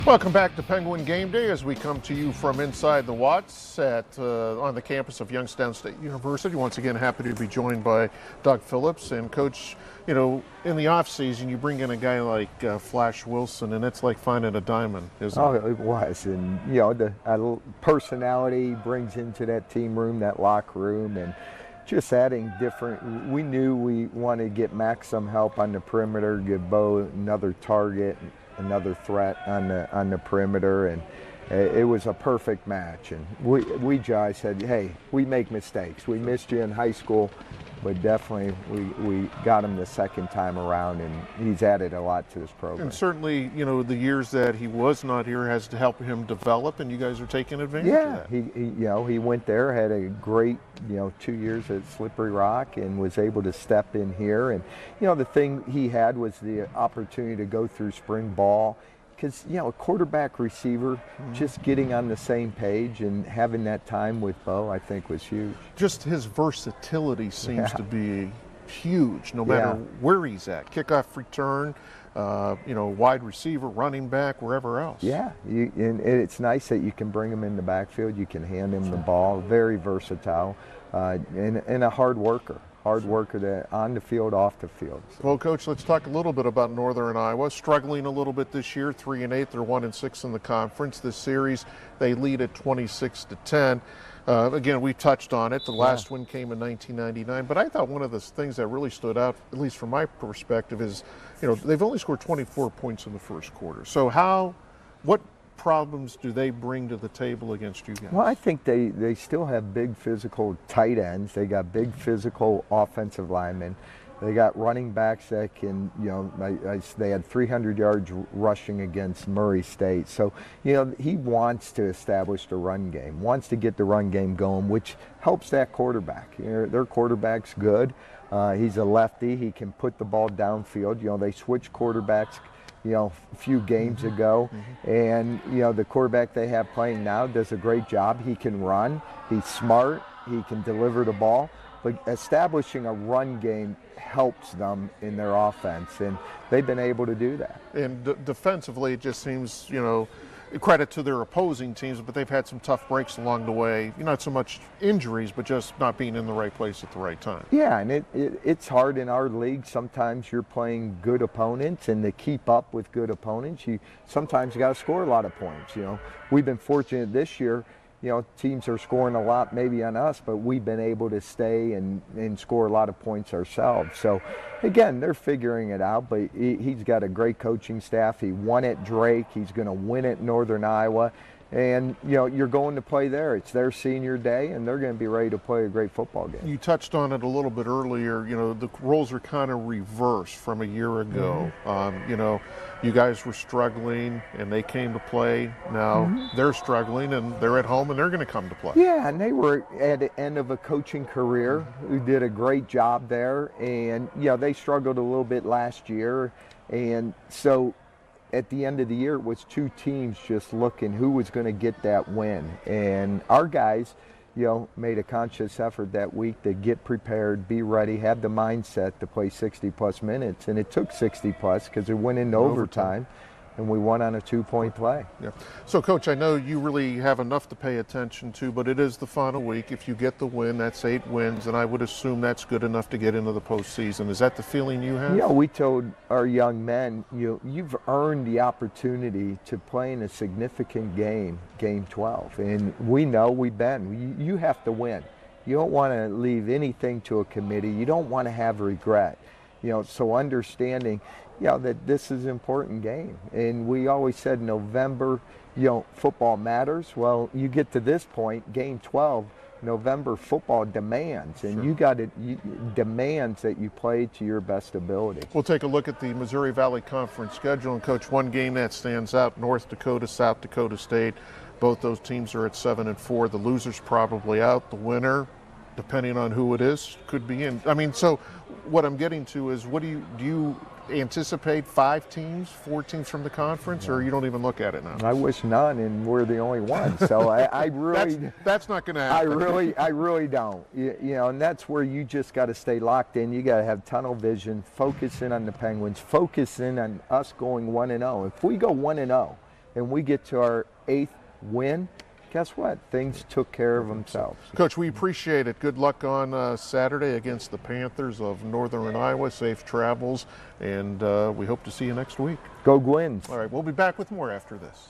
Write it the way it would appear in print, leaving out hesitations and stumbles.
Welcome back to Penguin Game Day as we come to you from inside the Watts on the campus of Youngstown State University. Once again, happy to be joined by Doug Phillips. And Coach, you know, in the offseason, you bring in a guy like Flash Wilson, and it's like finding a diamond, isn't it? Oh, it was. And, you know, the personality brings into that team room, that locker room, and just adding different. We knew we wanted to get Max some help on the perimeter, give Bo another target, another threat on the perimeter, and it was a perfect match. And we just said, hey, we make mistakes. We missed you in high school, but definitely we got him the second time around, and he's added a lot to this program. And certainly, you know, the years that he was not here has to help him develop, and you guys are taking advantage of that. Yeah, he went there, had a great 2 years at Slippery Rock, and was able to step in here. And the thing he had was the opportunity to go through spring ball, because a quarterback receiver, just getting on the same page and having that time with Bo, I think was huge. Just his versatility seems to be huge, no matter where he's at. Kickoff return, wide receiver, running back, wherever else. Yeah, and it's nice that you can bring him in the backfield. You can hand him the ball. Very versatile, and a hard worker. On the field, off the field. So. Well, Coach, let's talk a little bit about Northern Iowa. Struggling a little bit this year, 3-8. They're 1-6 in the conference. This series, they lead at 26-10. Again, we touched on it. The last win came in 1999. But I thought one of the things that really stood out, at least from my perspective, is they've only scored 24 points in the first quarter. So what problems do they bring to the table against you guys? Well, I think they still have big physical tight ends. They got big physical offensive linemen. They got running backs that can, they had 300 yards rushing against Murray State. So, he wants to establish the run game, wants to get the run game going, which helps that quarterback. Their quarterback's good. He's a lefty. He can put the ball downfield. They switch quarterbacks a few games ago, and the quarterback they have playing now does a great job. He can run, he's smart, he can deliver the ball, but establishing a run game helps them in their offense, and they've been able to do that. And defensively, it just seems, credit to their opposing teams, but they've had some tough breaks along the way. Not so much injuries, but just not being in the right place at the right time. Yeah, and it's hard in our league. Sometimes you're playing good opponents, and to keep up with good opponents, sometimes you got to score a lot of points. We've been fortunate this year. Teams are scoring a lot maybe on us, but we've been able to stay and score a lot of points ourselves. So, again, they're figuring it out, but he's got a great coaching staff. He won at Drake. He's going to win at Northern Iowa. And, you're going to play there. It's their senior day, and they're going to be ready to play a great football game. You touched on it a little bit earlier. The roles are kind of reversed from a year ago. You guys were struggling, and they came to play. Now they're struggling, and they're at home, and they're going to come to play. Yeah, and they were at the end of a coaching career who did a great job there. And, they struggled a little bit last year. And so at the end of the year, it was two teams just looking who was going to get that win. And our guys, made a conscious effort that week to get prepared, be ready, have the mindset to play 60-plus minutes. And it took 60-plus because it went into overtime, and we won on a 2-point play. Yeah. So, Coach, I know you really have enough to pay attention to, but it is the final week. If you get the win, that's 8 wins, and I would assume that's good enough to get into the postseason. Is that the feeling you have? Yeah, we told our young men, you've earned the opportunity to play in a significant game, Game 12. And we know we've been. You have to win. You don't want to leave anything to a committee. You don't want to have regret. So understanding, that this is an important game. And we always said November, football matters. Well, you get to this point, Game 12, November football demands, and demands that you play to your best ability. We'll take a look at the Missouri Valley Conference schedule, and Coach, one game that stands out: North Dakota, South Dakota State. Both those teams are at 7-4. The loser's probably out. The winner, depending on who it is, could be in. So what I'm getting to is, do you anticipate 5 teams, 4 teams from the conference, or you don't even look at it now? I wish none, and we're the only ones. So I really that's not going to happen. I really don't. And that's where you just got to stay locked in. You got to have tunnel vision, focus in on the Penguins, focus in on us going 1-0. If we go 1-0, and we get to our 8th win, guess what? Things took care of themselves. Coach, we appreciate it. Good luck on Saturday against the Panthers of Northern Iowa. Safe travels, and we hope to see you next week. Go Gwins. All right, we'll be back with more after this.